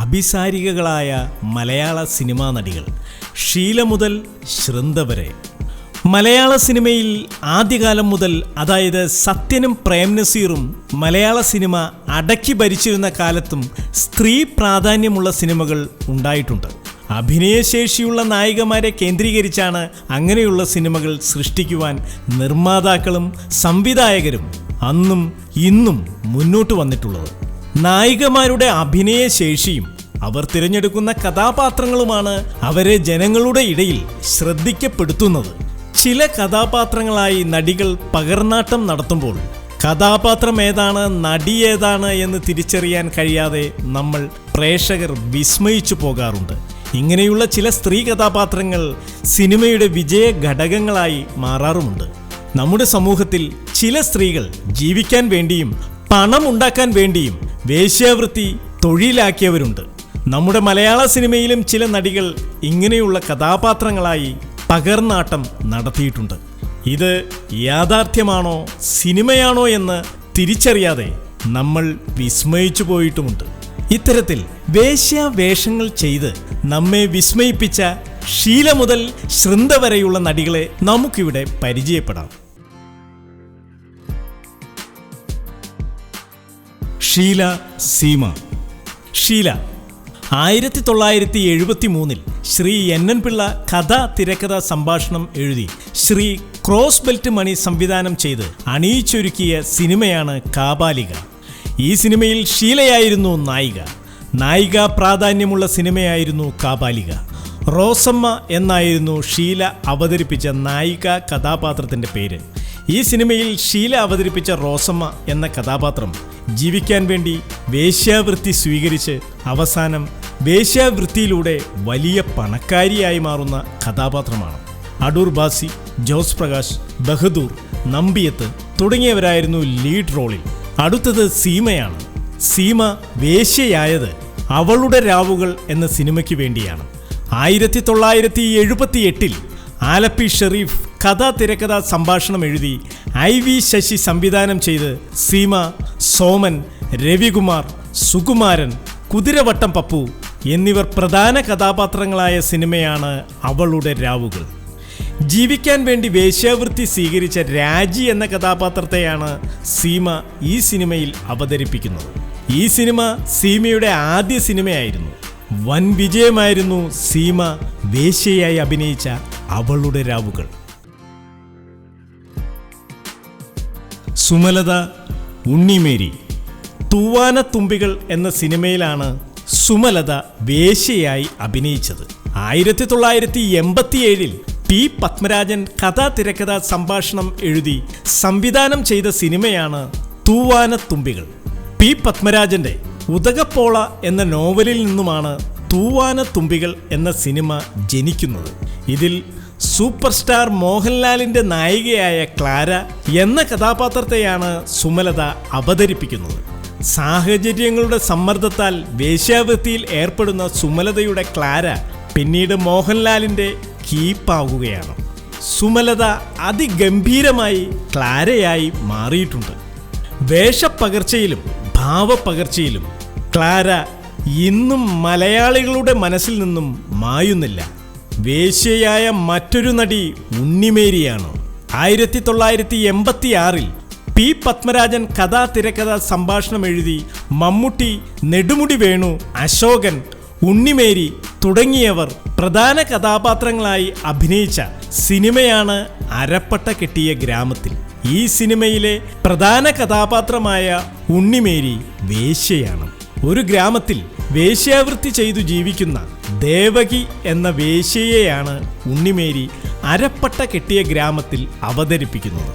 അഭിസാരികകളായ മലയാള cinema നടികൾ. Sheela മുതൽ ശൃന്ദ വരെ. മലയാള സിനിമയിൽ ആദ്യകാലം മുതൽ, അതായത് സത്യനും പ്രേം നസീറും മലയാള സിനിമ അടക്കി ഭരിച്ചിരുന്ന കാലത്തും സ്ത്രീ പ്രാധാന്യമുള്ള സിനിമകൾ ഉണ്ടായിട്ടുണ്ട്. അഭിനയശേഷിയുള്ള നായികമാരെ കേന്ദ്രീകരിച്ചാണ് അങ്ങനെയുള്ള സിനിമകൾ സൃഷ്ടിക്കുവാൻ നിർമ്മാതാക്കളും സംവിധായകരും അന്നും ഇന്നും മുന്നോട്ട് വന്നിട്ടുള്ളത്. നായികമാരുടെ അഭിനയശേഷിയും അവർ തിരഞ്ഞെടുക്കുന്ന കഥാപാത്രങ്ങളുമാണ് അവരെ ജനങ്ങളുടെ ഇടയിൽ ശ്രദ്ധിക്കപ്പെടുത്തുന്നത്. ചില കഥാപാത്രങ്ങളായി നടികൾ പകർന്നാട്ടം നടത്തുമ്പോൾ കഥാപാത്രം ഏതാണ്, നടി ഏതാണ് എന്ന് തിരിച്ചറിയാൻ കഴിയാതെ നമ്മൾ പ്രേക്ഷകർ വിസ്മയിച്ചു പോകാറുണ്ട്. ഇങ്ങനെയുള്ള ചില സ്ത്രീ കഥാപാത്രങ്ങൾ സിനിമയുടെ വിജയ ഘടകങ്ങളായി മാറാറുമുണ്ട്. നമ്മുടെ സമൂഹത്തിൽ ചില സ്ത്രീകൾ ജീവിക്കാൻ വേണ്ടിയും പണം ഉണ്ടാക്കാൻ വേണ്ടിയും വേശ്യാവൃത്തി തൊഴിലാക്കിയവരുണ്ട്. നമ്മുടെ മലയാള സിനിമയിലും ചില നടികൾ ഇങ്ങനെയുള്ള കഥാപാത്രങ്ങളായി പകർന്നാട്ടം നടത്തിയിട്ടുണ്ട്. ഇത് യാഥാർത്ഥ്യമാണോ സിനിമയാണോ എന്ന് തിരിച്ചറിയാതെ നമ്മൾ വിസ്മയിച്ചു പോയിട്ടുമുണ്ട്. ഇത്തരത്തിൽ വേശ്യാവേഷങ്ങൾ ചെയ്ത് നമ്മെ വിസ്മയിപ്പിച്ച ഷീല മുതൽ ശൃന്ദ വരെയുള്ള നടികളെ നമുക്കിവിടെ പരിചയപ്പെടാം. ഷീല സീമ. ഷീല 1973 ശ്രീ NN പിള്ള കഥ, തിരക്കഥ, സംഭാഷണം എഴുതി ശ്രീ ക്രോസ് ബെൽറ്റ് മണി സംവിധാനം ചെയ്ത് അണിയിച്ചൊരുക്കിയ സിനിമയാണ് കാബാലിക. ഈ സിനിമയിൽ ഷീലയായിരുന്നു നായിക. നായിക പ്രാധാന്യമുള്ള സിനിമയായിരുന്നു കാബാലിക. റോസമ്മ എന്നായിരുന്നു ഷീല അവതരിപ്പിച്ച നായിക കഥാപാത്രത്തിൻ്റെ പേര്. ഈ സിനിമയിൽ ഷീല അവതരിപ്പിച്ച റോസമ്മ എന്ന കഥാപാത്രം ജീവിക്കാൻ വേണ്ടി വേശ്യാവൃത്തി സ്വീകരിച്ച് അവസാനം വേശ്യാവൃത്തിയിലൂടെ വലിയ പണക്കാരിയായി മാറുന്ന കഥാപാത്രമാണ്. അടൂർ ബാസി, ജോസ് പ്രകാശ്, ബഹദൂർ, നമ്പിയത്ത് തുടങ്ങിയവരായിരുന്നു ലീഡ് റോളിൽ. അടുത്തത് സീമയാണ്. സീമ വേശ്യയായത് അവളുടെ രാവുകൾ എന്ന സിനിമയ്ക്ക് വേണ്ടിയാണ്. 1978 ആലപ്പി ഷെരീഫ് കഥ, തിരക്കഥ, സംഭാഷണം എഴുതി IV ശശി സംവിധാനം ചെയ്ത് സീമ, സോമൻ, രവികുമാർ, സുകുമാരൻ, കുതിരവട്ടം പപ്പു എന്നിവർ പ്രധാന കഥാപാത്രങ്ങളായ സിനിമയാണ് അവളുടെ രാവുകൾ. ജീവിക്കാൻ വേണ്ടി വേശ്യാവൃത്തി സ്വീകരിച്ച രാജി എന്ന കഥാപാത്രത്തെയാണ് സീമ ഈ സിനിമയിൽ അവതരിപ്പിക്കുന്നത്. ഈ സിനിമ സീമയുടെ ആദ്യ സിനിമയായിരുന്നു. വൻ വിജയമായിരുന്നു സീമ വേശ്യയായി അഭിനയിച്ച അവളുടെ രാവുകൾ. സുമലത, ഉണ്ണിമേരി. തൂവാനത്തുമ്പികൾ എന്ന സിനിമയിലാണ് സുമലത വേശ്യയായി അഭിനയിച്ചത്. 1987 P. പത്മരാജൻ കഥ, തിരക്കഥ, സംഭാഷണം എഴുതി സംവിധാനം ചെയ്ത സിനിമയാണ് തൂവാനത്തുമ്പികൾ. P. പത്മരാജന്റെ ഉദകപ്പോള എന്ന നോവലിൽ നിന്നുമാണ് തൂവാനത്തുമ്പികൾ എന്ന സിനിമ ജനിക്കുന്നത്. ഇതിൽ സൂപ്പർ സ്റ്റാർ മോഹൻലാലിന്റെ നായികയായ ക്ലാര എന്ന കഥാപാത്രത്തെയാണ് സുമലത അവതരിപ്പിക്കുന്നത്. സാഹചര്യങ്ങളുടെ സമ്മർദ്ദത്താൽ വേശ്യാവൃത്തിയിൽ ഏർപ്പെടുന്ന സുമലതയുടെ ക്ലാര പിന്നീട് മോഹൻലാലിന്റെ കീപ്പാകുകയാണ്. സുമലത അതിഗംഭീരമായി ക്ലാരയായി മാറിയിട്ടുണ്ട്. വേഷപ്പകർച്ചയിലും ഭാവപ്പകർച്ചയിലും ക്ലാര ഇന്നും മലയാളികളുടെ മനസ്സിൽ നിന്നും മായുന്നില്ല. വേശ്യയായ മറ്റൊരു നടി ഉണ്ണിമേരിയാണ്. 1986 P. പത്മരാജൻ കഥ, തിരക്കഥ, സംഭാഷണം എഴുതി മമ്മൂട്ടി, നെടുമുടി വേണു, അശോകൻ, ഉണ്ണിമേരി തുടങ്ങിയവർ പ്രധാന കഥാപാത്രങ്ങളായി അഭിനയിച്ച സിനിമയാണ് അരപ്പട്ട കെട്ടിയ ഗ്രാമത്തിൽ. ഈ സിനിമയിലെ പ്രധാന കഥാപാത്രമായ ഉണ്ണിമേരി വേശ്യയാണ്. ഒരു ഗ്രാമത്തിൽ വേശ്യാവൃത്തി ചെയ്തു ജീവിക്കുന്ന ദേവകി എന്ന വേശ്യയെയാണ് ഉണ്ണിമേരി അരപ്പട്ട കെട്ടിയ ഗ്രാമത്തിൽ അവതരിപ്പിക്കുന്നത്.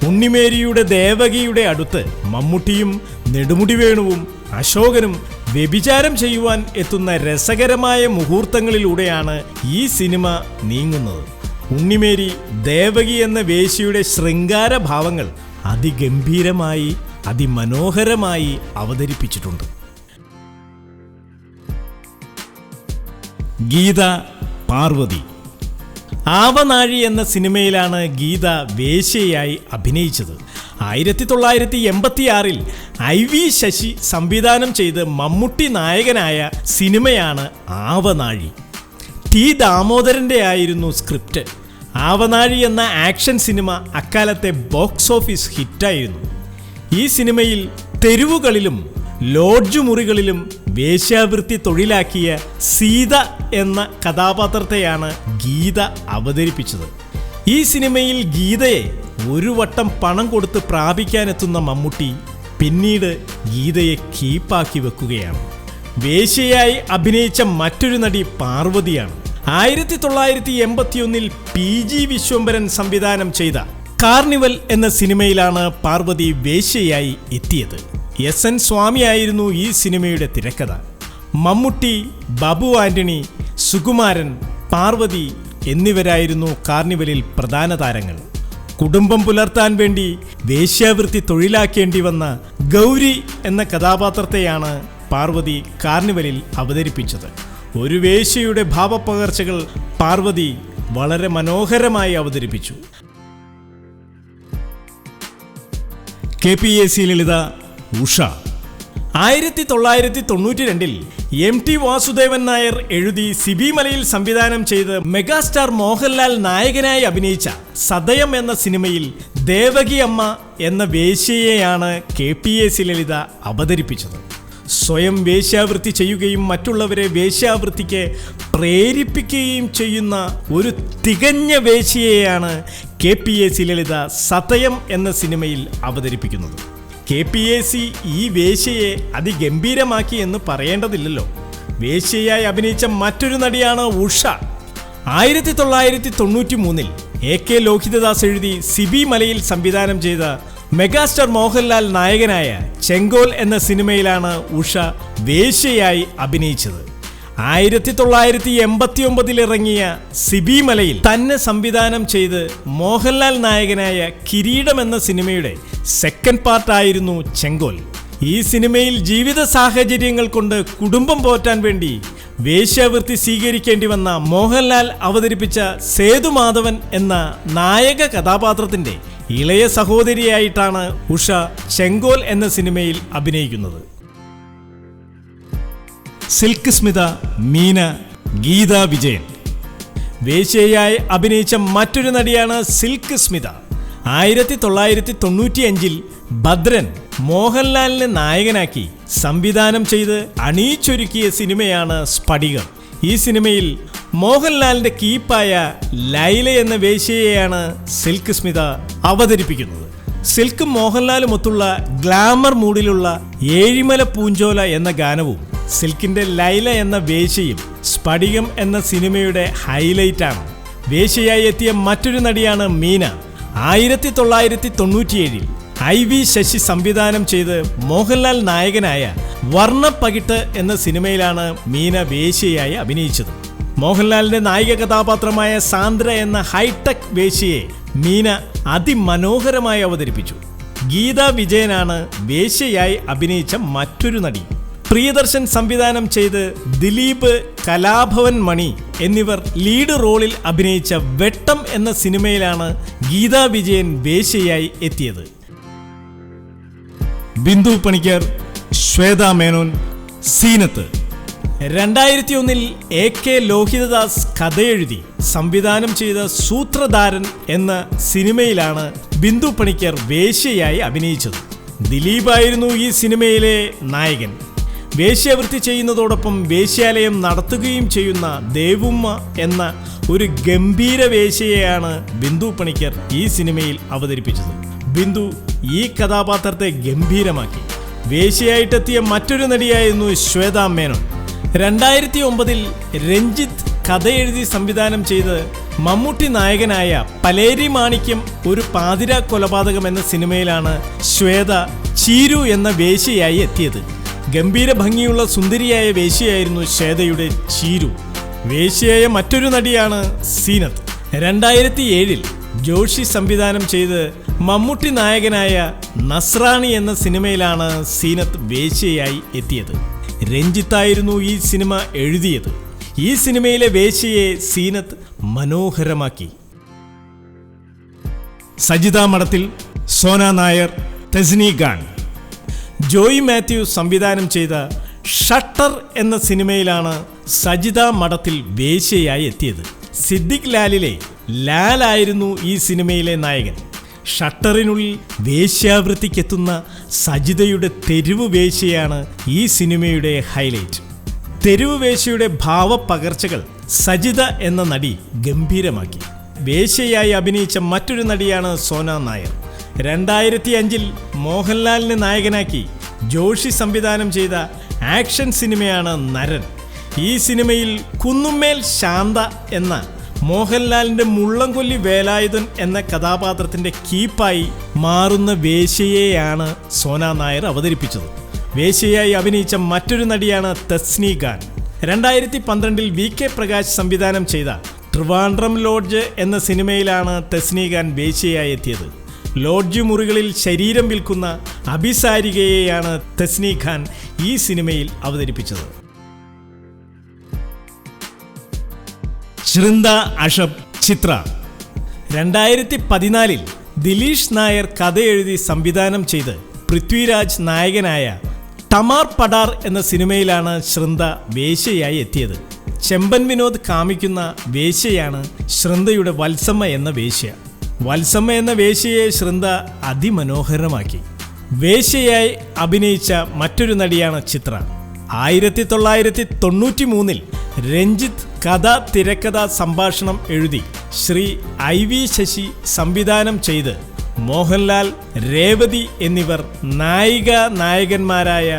ഉണ്ണിമേരിയുടെ ദേവകിയുടെ അടുത്ത് മമ്മൂട്ടിയും നെടുമുടി വേണുവും അശോകനും വ്യഭിചാരം ചെയ്യുവാൻ എത്തുന്ന രസകരമായ മുഹൂർത്തങ്ങളിലൂടെയാണ് ഈ സിനിമ നീങ്ങുന്നത്. ഉണ്ണിമേരി ദേവകി എന്ന വേശ്യയുടെ ശൃംഗാര ഭാവങ്ങൾ അതിഗംഭീരമായി, അതിമനോഹരമായി അവതരിപ്പിച്ചിട്ടുണ്ട്. ഗീത, പാർവതി. ആവനാഴി എന്ന സിനിമയിലാണ് ഗീത വേശ്യയായി അഭിനയിച്ചത്. 1986 IV ശശി സംവിധാനം ചെയ്ത് മമ്മൂട്ടി നായകനായ സിനിമയാണ് ആവനാഴി. ടി ദാമോദരൻ്റെ ആയിരുന്നു സ്ക്രിപ്റ്റ്. ആവനാഴി എന്ന ആക്ഷൻ സിനിമ അക്കാലത്തെ ബോക്സ് ഓഫീസ് ഹിറ്റായിരുന്നു. ഈ സിനിമയിൽ തെരുവുകളിലും ലോഡ്ജ് മുറികളിലും വേശ്യാവൃത്തി തൊഴിലാക്കിയ സീത എന്ന കഥാപാത്രത്തെയാണ് ഗീത അവതരിപ്പിച്ചത്. ഈ സിനിമയിൽ ഗീതയെ ഒരു വട്ടം പണം കൊടുത്ത് പ്രാപിക്കാനെത്തുന്ന മമ്മൂട്ടി പിന്നീട് ഗീതയെ കീപ്പാക്കി വെക്കുകയാണ്. വേശ്യയായി അഭിനയിച്ച മറ്റൊരു നടി പാർവതിയാണ്. 1981 PG വിശ്വംഭരൻ സംവിധാനം ചെയ്ത കാർണിവൽ എന്ന സിനിമയിലാണ് പാർവതി വേശ്യയായി എത്തിയത്. SN സ്വാമിയായിരുന്നു ഈ സിനിമയുടെ തിരക്കഥ. മമ്മൂട്ടി, ബാബു ആന്റണി, സുകുമാരൻ, പാർവതി എന്നിവരായിരുന്നു കാർണിവലിൽ പ്രധാന താരങ്ങൾ. കുടുംബം പുലർത്താൻ വേണ്ടി വേശ്യാവൃത്തി തൊഴിലാക്കേണ്ടി വന്ന ഗൗരി എന്ന കഥാപാത്രത്തെയാണ് പാർവതി കാർണിവലിൽ അവതരിപ്പിച്ചത്. ഒരു വേശ്യയുടെ ഭാവപ്പകർച്ചകൾ പാർവതി വളരെ മനോഹരമായി അവതരിപ്പിച്ചു. KPAC ലളിത ഉഷ. 1992 MT വാസുദേവൻ നായർ എഴുതി സിബി മലയിൽ സംവിധാനം ചെയ്ത് മെഗാസ്റ്റാർ മോഹൻലാൽ നായകനായി അഭിനയിച്ച സതയം എന്ന സിനിമയിൽ ദേവകി അമ്മ എന്ന വേശ്യയെയാണ് KPAC ലളിത അവതരിപ്പിച്ചത്. സ്വയം വേശ്യാവൃത്തി ചെയ്യുകയും മറ്റുള്ളവരെ വേശ്യാവൃത്തിക്ക് പ്രേരിപ്പിക്കുകയും ചെയ്യുന്ന ഒരു തികഞ്ഞ വേശ്യയെയാണ് KPAC ലളിത സതയം എന്ന സിനിമയിൽ അവതരിപ്പിക്കുന്നത്. KPAC ഈ വേശ്യയെ അതിഗംഭീരമാക്കി എന്ന് പറയേണ്ടതില്ലല്ലോ. വേശ്യയായി അഭിനയിച്ച മറ്റൊരു നടിയാണ് ഉഷ. 1993 AK ലോഹിതദാസ് എഴുതി സിബി മലയിൽ സംവിധാനം ചെയ്ത മെഗാസ്റ്റാർ മോഹൻലാൽ നായകനായ ചെങ്കോൽ എന്ന സിനിമയിലാണ് ഉഷ വേശ്യയായി അഭിനയിച്ചത്. 1989 ഇറങ്ങിയ സിബി മലയിൽ തന്നെ സംവിധാനം ചെയ്ത് മോഹൻലാൽ നായകനായ കിരീടം എന്ന സിനിമയുടെ സെക്കൻഡ് പാർട്ടായിരുന്നു ചെങ്കോൽ. ഈ സിനിമയിൽ ജീവിത സാഹചര്യങ്ങൾ കൊണ്ട് കുടുംബം പോറ്റാൻ വേണ്ടി വേശ്യാവൃത്തി സ്വീകരിക്കേണ്ടി വന്ന മോഹൻലാൽ അവതരിപ്പിച്ച സേതുമാധവൻ എന്ന നായക കഥാപാത്രത്തിന്റെ ഇളയ സഹോദരിയായിട്ടാണ് ഉഷ ചെങ്കോൽ എന്ന സിനിമയിൽ അഭിനയിക്കുന്നത്. സിൽക്ക് സ്മിത, മീന, ഗീത വിജയൻ. വേശ്യയായി അഭിനയിച്ച മറ്റൊരു നടിയാണ് സിൽക്ക് സ്മിത. 1995 ഭദ്രൻ മോഹൻലാലിനെ നായകനാക്കി സംവിധാനം ചെയ്ത് അണിയിച്ചൊരുക്കിയ സിനിമയാണ് സ്ഫടികം. ഈ സിനിമയിൽ മോഹൻലാലിന്റെ കീപ്പായ ലൈല എന്ന വേശ്യയെയാണ് സിൽക്ക് സ്മിത അവതരിപ്പിക്കുന്നത്. സിൽക്കും മോഹൻലാലുമൊത്തുള്ള ഗ്ലാമർ മൂഡിലുള്ള ഏഴിമല പൂഞ്ചോല എന്ന ഗാനവും സിൽക്കിന്റെ ലൈല എന്ന വേശ്യയും സ്ഫടികം എന്ന സിനിമയുടെ ഹൈലൈറ്റാണ്. വേശ്യയായി എത്തിയ മറ്റൊരു നടിയാണ് മീന. 1997 IV ശശി സംവിധാനം ചെയ്ത് മോഹൻലാൽ നായകനായ വർണ്ണപ്പകിട്ട് എന്ന സിനിമയിലാണ് മീന വേശ്യയായി അഭിനയിച്ചത്. മോഹൻലാലിന്റെ നായിക കഥാപാത്രമായ സാന്ദ്ര എന്ന ഹൈടെക് വേശ്യയെ മീന അതിമനോഹരമായി അവതരിപ്പിച്ചു. ഗീത വിജയനാണ് വേശ്യയായി അഭിനയിച്ച മറ്റൊരു നടി. പ്രിയദർശൻ സംവിധാനം ചെയ്ത് ദിലീപ്, കലാഭവൻ മണി എന്നിവർ ലീഡ് റോളിൽ അഭിനയിച്ച വെട്ടം എന്ന സിനിമയിലാണ് ഗീത വിജയൻ വേശ്യയായി എത്തിയത്. ബിന്ദു പണിക്കർ, ശ്വേത മേനോൻ, സീനത്ത്. 2001 AK ലോഹിതദാസ് കഥയെഴുതി സംവിധാനം ചെയ്ത സൂത്രധാരൻ എന്ന സിനിമയിലാണ് ബിന്ദു പണിക്കർ വേശ്യയായി അഭിനയിച്ചത്. ദിലീപായിരുന്നു ഈ സിനിമയിലെ നായകൻ. വേശ്യാവൃത്തി ചെയ്യുന്നതോടൊപ്പം വേശ്യാലയം നടത്തുകയും ചെയ്യുന്ന ദേവുമ്മ എന്ന ഒരു ഗംഭീര വേശ്യയെയാണ് ബിന്ദു പണിക്കർ ഈ സിനിമയിൽ അവതരിപ്പിച്ചത്. ബിന്ദു ഈ കഥാപാത്രത്തെ ഗംഭീരമാക്കി. വേശ്യയായിട്ടെത്തിയ മറ്റൊരു നടിയായിരുന്നു ശ്വേത മേനോൻ. 2009 രഞ്ജിത്ത് കഥയെഴുതി സംവിധാനം ചെയ്ത് മമ്മൂട്ടി നായകനായ പലേരി മാണിക്യം ഒരു പാതിരാ കൊലപാതകം എന്ന സിനിമയിലാണ് ശ്വേത ചീരു എന്ന വേശ്യയായി എത്തിയത്. ഗംഭീര ഭംഗിയുള്ള സുന്ദരിയായ വേശ്യയായിരുന്നു ശ്വേതയുടെ ചീരു. വേശ്യയായ മറ്റൊരു നടിയാണ് സീനത്ത്. 2007 ജോഷി സംവിധാനം ചെയ്ത് മമ്മൂട്ടി നായകനായ നസ്രാണി എന്ന സിനിമയിലാണ് സീനത്ത് വേശ്യയായി എത്തിയത്. രഞ്ജിത്തായിരുന്നു ഈ സിനിമ എഴുതിയത്. ഈ സിനിമയിലെ വേശ്യയെ സീനത്ത് മനോഹരമാക്കി. സജിത മഠത്തിൽ, സോന നായർ, തെസ്നി ഖാൻ. ജോയി മാത്യു സംവിധാനം ചെയ്ത ഷട്ടർ എന്ന സിനിമയിലാണ് സജിത മഠത്തിൽ വേശ്യയായി എത്തിയത്. സിദ്ദിഖ് ലാലിലെ ലാലായിരുന്നു ഈ സിനിമയിലെ നായകൻ. ഷട്ടറിനുള്ളിൽ വേശ്യാവൃത്തിക്കെത്തുന്ന സജിതയുടെ തെരുവ് വേശ്യയാണ് ഈ സിനിമയുടെ ഹൈലൈറ്റ്. തെരുവ് വേശ്യയുടെ ഭാവപകർച്ചകൾ സജിത എന്ന നടി ഗംഭീരമാക്കി. വേശ്യയായി അഭിനയിച്ച മറ്റൊരു നടിയാണ് സോന നായർ. 2005 മോഹൻലാലിനെ നായകനാക്കി ജോഷി സംവിധാനം ചെയ്ത ആക്ഷൻ സിനിമയാണ് നരൻ. ഈ സിനിമയിൽ കുന്നുമ്മേൽ ശാന്ത എന്ന മോഹൻലാലിന്റെ മുള്ളംകൊല്ലി വേലായുധൻ എന്ന കഥാപാത്രത്തിന്റെ കീപ്പായി മാറുന്ന വേശ്യയെയാണ് സോന നായർ അവതരിപ്പിച്ചത്. വേശ്യയായി അഭിനയിച്ച മറ്റൊരു നടിയാണ് തെസ്നി ഖാൻ. 2012 VK പ്രകാശ് സംവിധാനം ചെയ്ത ട്രിവാൻഡ്രം ലോഡ്ജ് എന്ന സിനിമയിലാണ് തെസ്നി ഖാൻ വേശ്യയായി എത്തിയത്. ലോഡ്ജ് മുറികളിൽ ശരീരം വിൽക്കുന്ന അഭിസാരികയെയാണ് തെസ്നി ഖാൻ ഈ സിനിമയിൽ അവതരിപ്പിച്ചത്. ശൃന്ദ അഷബ് ചിത്ര. 2014 ദിലീഷ് നായർ കഥയെഴുതി സംവിധാനം ചെയ്ത് പൃഥ്വിരാജ് നായകനായ ടമാർ പടാർ എന്ന സിനിമയിലാണ് ശൃന്ദ വേശ്യയായി എത്തിയത്. ചെമ്പൻ വിനോദ് കാമിക്കുന്ന വേശ്യയാണ് ശൃന്ദയുടെ വത്സമ്മ എന്ന വേശ്യ. വത്സമ്മ എന്ന വേശ്യയെ ശൃന്ദ അതിമനോഹരമാക്കി. വേശ്യയായി അഭിനയിച്ച മറ്റൊരു നടിയാണ് ചിത്ര. 1993 രഞ്ജിത്ത് കഥ, തിരക്കഥ, സംഭാഷണം എഴുതി ശ്രീ IV ശശി സംവിധാനം ചെയ്ത് മോഹൻലാൽ, രേവതി എന്നിവർ നായിക നായകന്മാരായ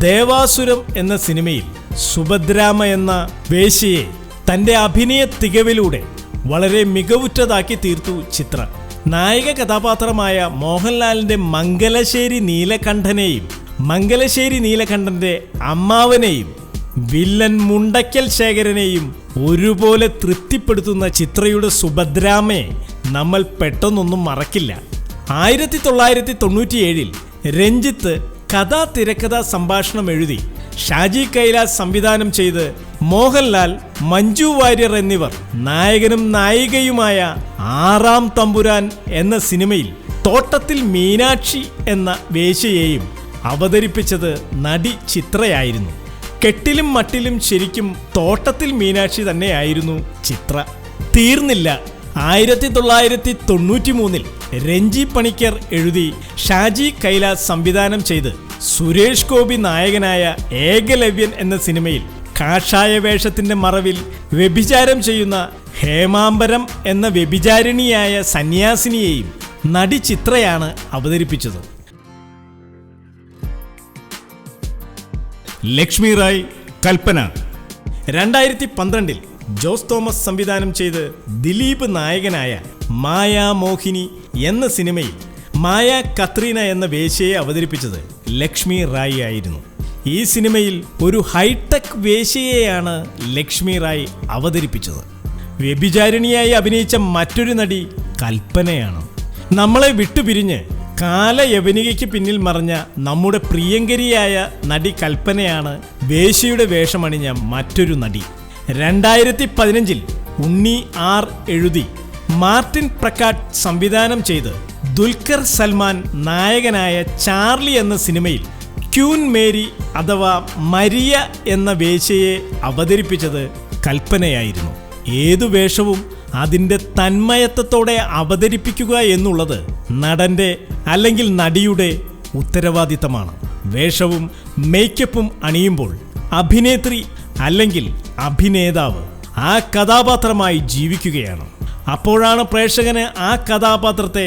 ദേവാസുരം എന്ന സിനിമയിൽ സുഭദ്രാമ എന്ന വേശ്യയെ തൻ്റെ അഭിനയ തികവിലൂടെ വളരെ മികവുറ്റതാക്കി തീർത്തു ചിത്ര. നായിക കഥാപാത്രമായ മോഹൻലാലിന്റെ മംഗലശ്ശേരി നീലകണ്ഠനെയും മംഗലശ്ശേരി നീലകണ്ഠന്റെ അമ്മാവനെയും വില്ലൻ മുണ്ടയ്ക്കൽ ശേഖരനെയും ഒരുപോലെ തൃപ്തിപ്പെടുത്തുന്ന ചിത്രയുടെ സുഭദ്രാമയെ നമ്മൾ പെട്ടെന്നൊന്നും മറക്കില്ല. 1997 രഞ്ജിത്ത് കഥ, തിരക്കഥ, സംഭാഷണം എഴുതി ഷാജി കൈലാസ് സംവിധാനം ചെയ്ത് മോഹൻലാൽ, മഞ്ജു വാര്യർ എന്നിവർ നായകനും നായികയുമായ ആറാം തമ്പുരാൻ എന്ന സിനിമയിൽ തോട്ടത്തിൽ മീനാക്ഷി എന്ന വേശ്യയെയും അവതരിപ്പിച്ചത് നടി ചിത്രയായിരുന്നു. കെട്ടിലും മട്ടിലും ശരിക്കും തോട്ടത്തിൽ മീനാക്ഷി തന്നെയായിരുന്നു ചിത്ര. തീർന്നില്ല. 1993 രഞ്ജി പണിക്കർ എഴുതി ഷാജി കൈലാസ് സംവിധാനം ചെയ്ത് സുരേഷ് ഗോപി നായകനായ ഏകലവ്യൻ എന്ന സിനിമയിൽ കാഷായ വേഷത്തിന്റെ മറവിൽ വ്യഭിചാരം ചെയ്യുന്ന ഹേമാംബരം എന്ന വ്യഭിചാരിണിയായ സന്യാസിനിയെയും നടി ചിത്രയാണ് അവതരിപ്പിച്ചത്. ലക്ഷ്മി റായ്, കൽപ്പന. 2012 ജോസ് തോമസ് സംവിധാനം ചെയ്ത് ദിലീപ് നായകനായ മായാമോഹിനി എന്ന സിനിമയിൽ മായ കത്രീന എന്ന വേശ്യയെ അവതരിപ്പിച്ചത് ലക്ഷ്മി റായ് ആയിരുന്നു. ഈ സിനിമയിൽ ഒരു ഹൈടെക് വേശ്യയെയാണ് ലക്ഷ്മി റായ് അവതരിപ്പിച്ചത്. വ്യഭിചാരിണിയായി അഭിനയിച്ച മറ്റൊരു നടി കൽപ്പനയാണ്. നമ്മളെ വിട്ടുപിരിഞ്ഞ് കാലയവനികയ്ക്ക് പിന്നിൽ മറഞ്ഞ നമ്മുടെ പ്രിയങ്കരിയായ നടി കൽപ്പനയാണ് വേശ്യയുടെ വേഷമണിഞ്ഞ മറ്റൊരു നടി. 2015 ഉണ്ണി R എഴുതി മാർട്ടിൻ പ്രക്കാട്ട് സംവിധാനം ചെയ്ത് ദുൽഖർ സൽമാൻ നായകനായ ചാർലി എന്ന സിനിമയിൽ ക്യൂൻ മേരി അഥവാ മരിയ എന്ന വേശ്യയെ അവതരിപ്പിച്ചത് കൽപ്പനയായിരുന്നു. ഏതു വേഷവും അതിൻ്റെ തന്മയത്വത്തോടെ അവതരിപ്പിക്കുക എന്നുള്ളത് നടന്റെ അല്ലെങ്കിൽ നടിയുടെ ഉത്തരവാദിത്തമാണ്. വേഷവും മേക്കപ്പും അണിയുമ്പോൾ അഭിനേത്രി അല്ലെങ്കിൽ അഭിനേതാവ് ആ കഥാപാത്രമായി ജീവിക്കുകയാണ്. അപ്പോഴാണ് പ്രേക്ഷകന് ആ കഥാപാത്രത്തെ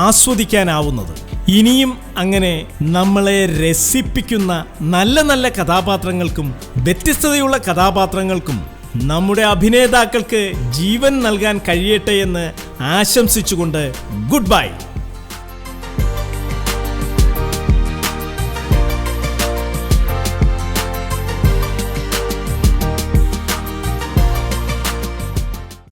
ആസ്വദിക്കാനാവുന്നത്. ഇനിയും അങ്ങനെ നമ്മളെ രസിപ്പിക്കുന്ന നല്ല നല്ല കഥാപാത്രങ്ങൾക്കും വ്യത്യസ്തതയുള്ള കഥാപാത്രങ്ങൾക്കും നമ്മുടെ അഭിനേതാക്കൾക്ക് ജീവൻ നൽകാൻ കഴിയട്ടെ എന്ന് ആശംസിച്ചുകൊണ്ട് ഗുഡ് ബൈ.